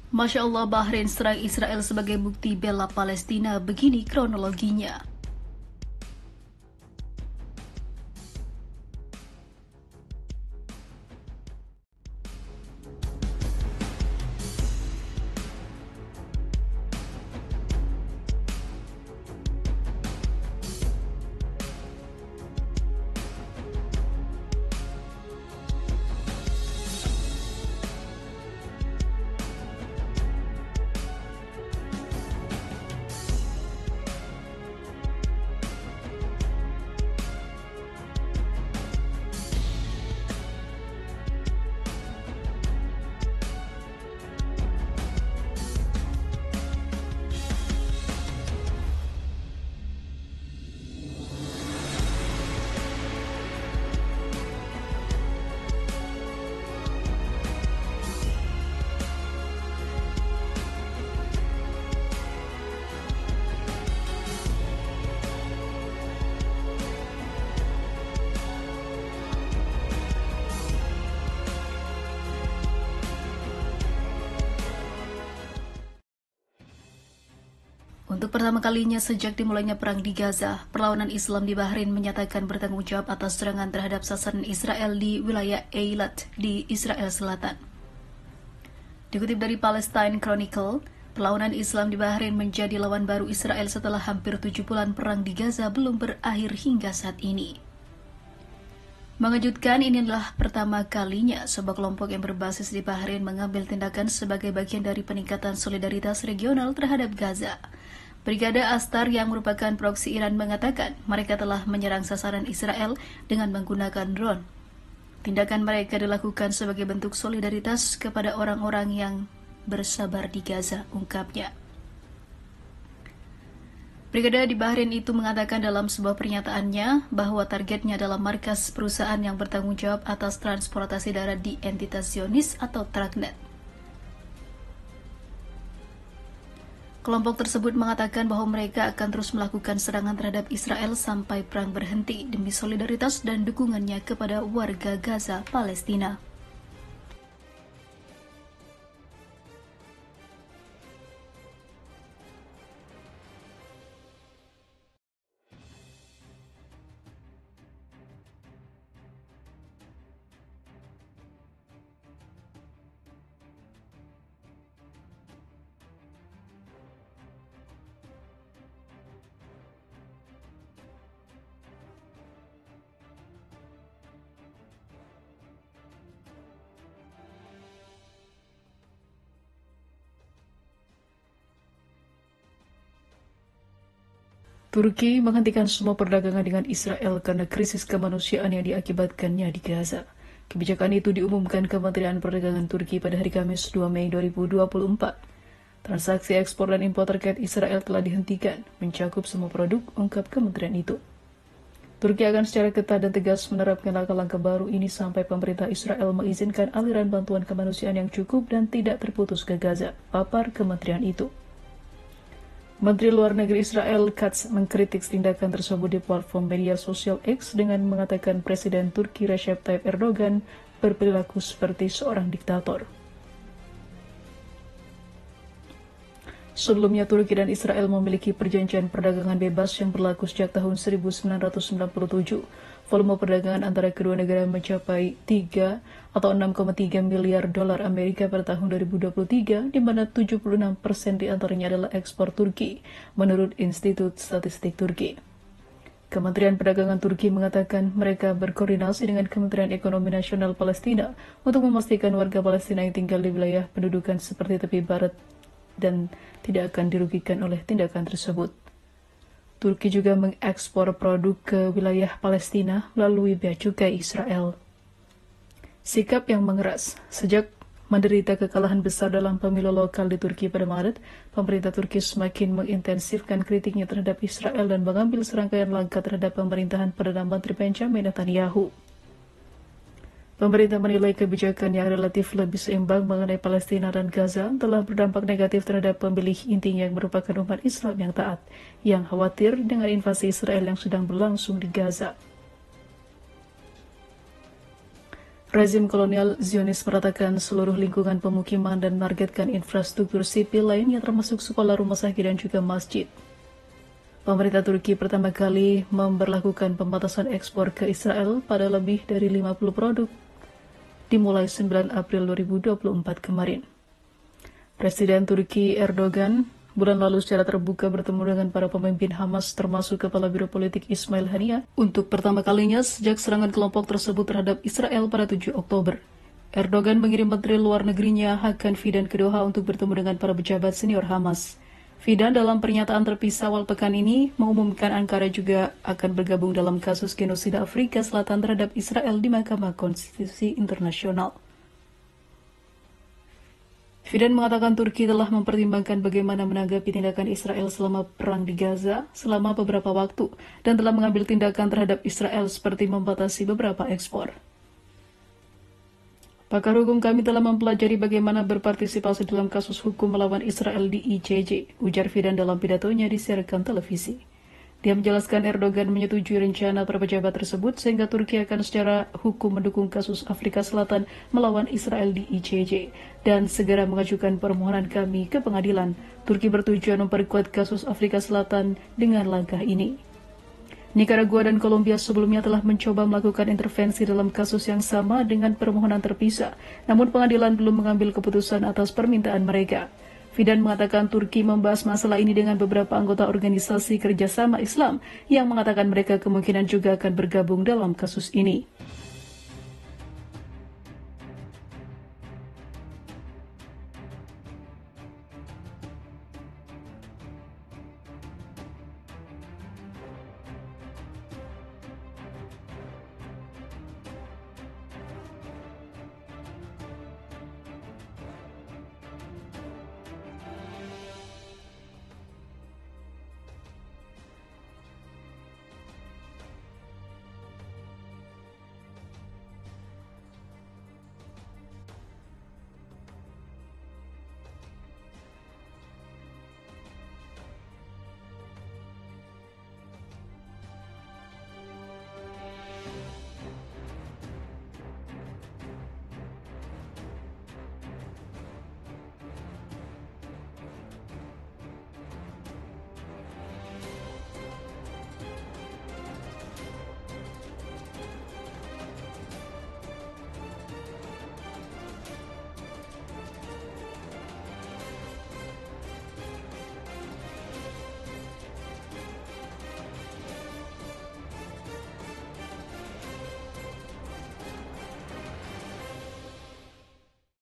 Masya Allah, Bahrain serang Israel sebagai bukti bela Palestina. Begini kronologinya. Untuk pertama kalinya sejak dimulainya perang di Gaza, perlawanan Islam di Bahrain menyatakan bertanggung jawab atas serangan terhadap sasaran Israel di wilayah Eilat di Israel Selatan. Dikutip dari Palestine Chronicle, perlawanan Islam di Bahrain menjadi lawan baru Israel setelah hampir 7 bulan perang di Gaza belum berakhir hingga saat ini. Mengejutkan, ini adalah pertama kalinya sebuah kelompok yang berbasis di Bahrain mengambil tindakan sebagai bagian dari peningkatan solidaritas regional terhadap Gaza. Brigade Astar yang merupakan proksi Iran mengatakan mereka telah menyerang sasaran Israel dengan menggunakan drone. Tindakan mereka dilakukan sebagai bentuk solidaritas kepada orang-orang yang bersabar di Gaza, ungkapnya. Brigade di Bahrain itu mengatakan dalam sebuah pernyataannya bahwa targetnya adalah markas perusahaan yang bertanggung jawab atas transportasi darat di entitas Zionis atau Traknet. Kelompok tersebut mengatakan bahwa mereka akan terus melakukan serangan terhadap Israel sampai perang berhenti demi solidaritas dan dukungannya kepada warga Gaza, Palestina. Turki menghentikan semua perdagangan dengan Israel karena krisis kemanusiaan yang diakibatkannya di Gaza. Kebijakan itu diumumkan Kementerian Perdagangan Turki pada hari Kamis 2 Mei 2024. Transaksi ekspor dan impor terkait Israel telah dihentikan, mencakup semua produk, ungkap kementerian itu. Turki akan secara ketat dan tegas menerapkan langkah-langkah baru ini sampai pemerintah Israel mengizinkan aliran bantuan kemanusiaan yang cukup dan tidak terputus ke Gaza, papar kementerian itu. Menteri Luar Negeri Israel Katz mengkritik tindakan tersebut di platform media sosial X dengan mengatakan Presiden Turki Recep Tayyip Erdogan berperilaku seperti seorang diktator. Sebelumnya, Turki dan Israel memiliki perjanjian perdagangan bebas yang berlaku sejak tahun 1997. Volume perdagangan antara kedua negara mencapai 6,3 miliar dolar Amerika pada tahun 2023, di mana 76% diantaranya adalah ekspor Turki, menurut Institut Statistik Turki. Kementerian Perdagangan Turki mengatakan mereka berkoordinasi dengan Kementerian Ekonomi Nasional Palestina untuk memastikan warga Palestina yang tinggal di wilayah pendudukan seperti tepi barat dan tidak akan dirugikan oleh tindakan tersebut. Turki juga mengekspor produk ke wilayah Palestina melalui bea cukai Israel. Sikap yang mengeras. Sejak menderita kekalahan besar dalam pemilu lokal di Turki pada Maret, pemerintah Turki semakin mengintensifkan kritiknya terhadap Israel dan mengambil serangkaian langkah terhadap pemerintahan Perdana Menteri Benjamin Netanyahu. Pemerintah menilai kebijakan yang relatif lebih seimbang mengenai Palestina dan Gaza telah berdampak negatif terhadap pemilih intinya yang merupakan umat Islam yang taat, yang khawatir dengan invasi Israel yang sedang berlangsung di Gaza. Rezim kolonial Zionis meratakan seluruh lingkungan pemukiman dan menargetkan infrastruktur sipil lainnya termasuk sekolah, rumah sakit, dan juga masjid. Pemerintah Turki pertama kali memberlakukan pembatasan ekspor ke Israel pada lebih dari 50 produk dimulai 9 April 2024 kemarin. Presiden Turki Erdogan bulan lalu secara terbuka bertemu dengan para pemimpin Hamas termasuk Kepala Biro Politik Ismail Haniyeh untuk pertama kalinya sejak serangan kelompok tersebut terhadap Israel pada 7 Oktober. Erdogan mengirim Menteri Luar Negerinya Hakan Fidan ke Doha untuk bertemu dengan para pejabat senior Hamas. Fidan dalam pernyataan terpisah awal pekan ini mengumumkan Ankara juga akan bergabung dalam kasus genosida Afrika Selatan terhadap Israel di Mahkamah Konstitusi Internasional. Fidan mengatakan Turki telah mempertimbangkan bagaimana menanggapi tindakan Israel selama perang di Gaza selama beberapa waktu dan telah mengambil tindakan terhadap Israel seperti membatasi beberapa ekspor. Pakar hukum kami telah mempelajari bagaimana berpartisipasi dalam kasus hukum melawan Israel di ICJ, ujar Fidan dalam pidatonya disiarkan televisi. Dia menjelaskan Erdogan menyetujui rencana para pejabat tersebut sehingga Turki akan secara hukum mendukung kasus Afrika Selatan melawan Israel di ICJ dan segera mengajukan permohonan kami ke pengadilan. Turki bertujuan memperkuat kasus Afrika Selatan dengan langkah ini. Nicaragua dan Kolombia sebelumnya telah mencoba melakukan intervensi dalam kasus yang sama dengan permohonan terpisah, namun pengadilan belum mengambil keputusan atas permintaan mereka. Fidan mengatakan Turki membahas masalah ini dengan beberapa anggota organisasi kerjasama Islam yang mengatakan mereka kemungkinan juga akan bergabung dalam kasus ini.